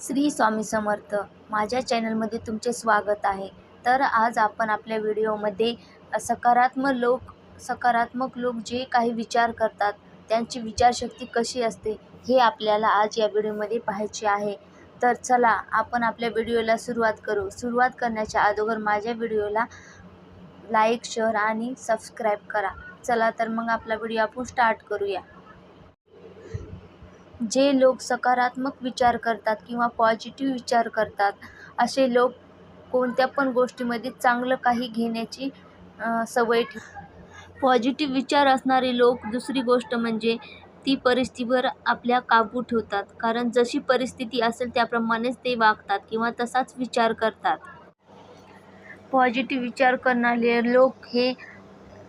श्री स्वामी समर्थ. माझ्या चॅनलमध्ये तुमचे स्वागत आहे. तर आज आपण आपल्या व्हिडिओमध्ये सकारात्मक लोक जे काही विचार करतात, त्यांची विचारशक्ती कशी असते हे आपल्याला आज या व्हिडिओमध्ये पाहायचे आहे. तर चला आपण आपल्या व्हिडिओला सुरुवात करू. सुरुवात करण्याच्या अगोदर माझ्या व्हिडिओला लाईक, शेअर आणि सबस्क्राईब करा. चला तर मग आपला व्हिडिओ आपण स्टार्ट करूया. जे लोक सकारात्मक विचार करतात किंवा पॉझिटिव्ह विचार करतात, असे लोक कोणत्या पण गोष्टीमध्ये चांगलं काही घेण्याची सवय ठेवतात. पॉझिटिव्ह विचार असणारे लोक दुसरी गोष्ट म्हणजे ती परिस्थितीवर आपल्या काबू ठेवतात. कारण जशी परिस्थिती असेल त्याप्रमाणेच ते वागतात किंवा तसाच विचार करतात. पॉझिटिव्ह विचार करणारे लोक हे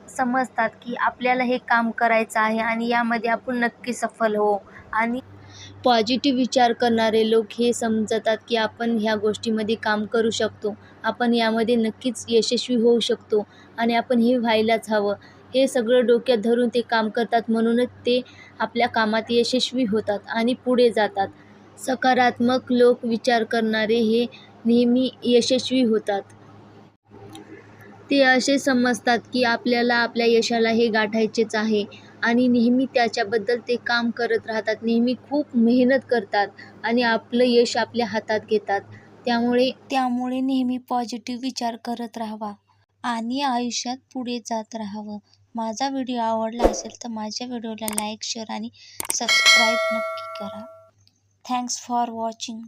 समजतात की आपल्याला हे काम करायचं आहे आणि यामध्ये आपण नक्की सफल हो. आणि पॉझिटिव्ह विचार करणारे लोक हे समजतात की आपण ह्या गोष्टीमध्ये काम करू शकतो, आपण यामध्ये नक्कीच यशस्वी होऊ शकतो आणि आपण हे व्हायलाच हवं. हे सगळं डोक्यात धरून ते काम करतात, म्हणूनच ते आपल्या कामात यशस्वी होतात आणि पुढे जातात. सकारात्मक लोक विचार करणारे हे नेहमी यशस्वी होतात. ते असे समजतात की आपल्याला आपल्या यशाला हे गाठायचेच आहे आणि नेहमी त्याच्याबद्दल ते काम करत राहतात. नेहमी खूप मेहनत करतात आणि आपलं यश आपल्या हातात घेतात. त्यामुळे नेहमी पॉझिटिव्ह विचार करत राहावा आणि आयुष्यात पुढे जात राहावं. माझा व्हिडिओ आवडला असेल तर माझ्या व्हिडिओला लाईक, शेअर आणि सबस्क्राईब नक्की करा. Thanks for watching.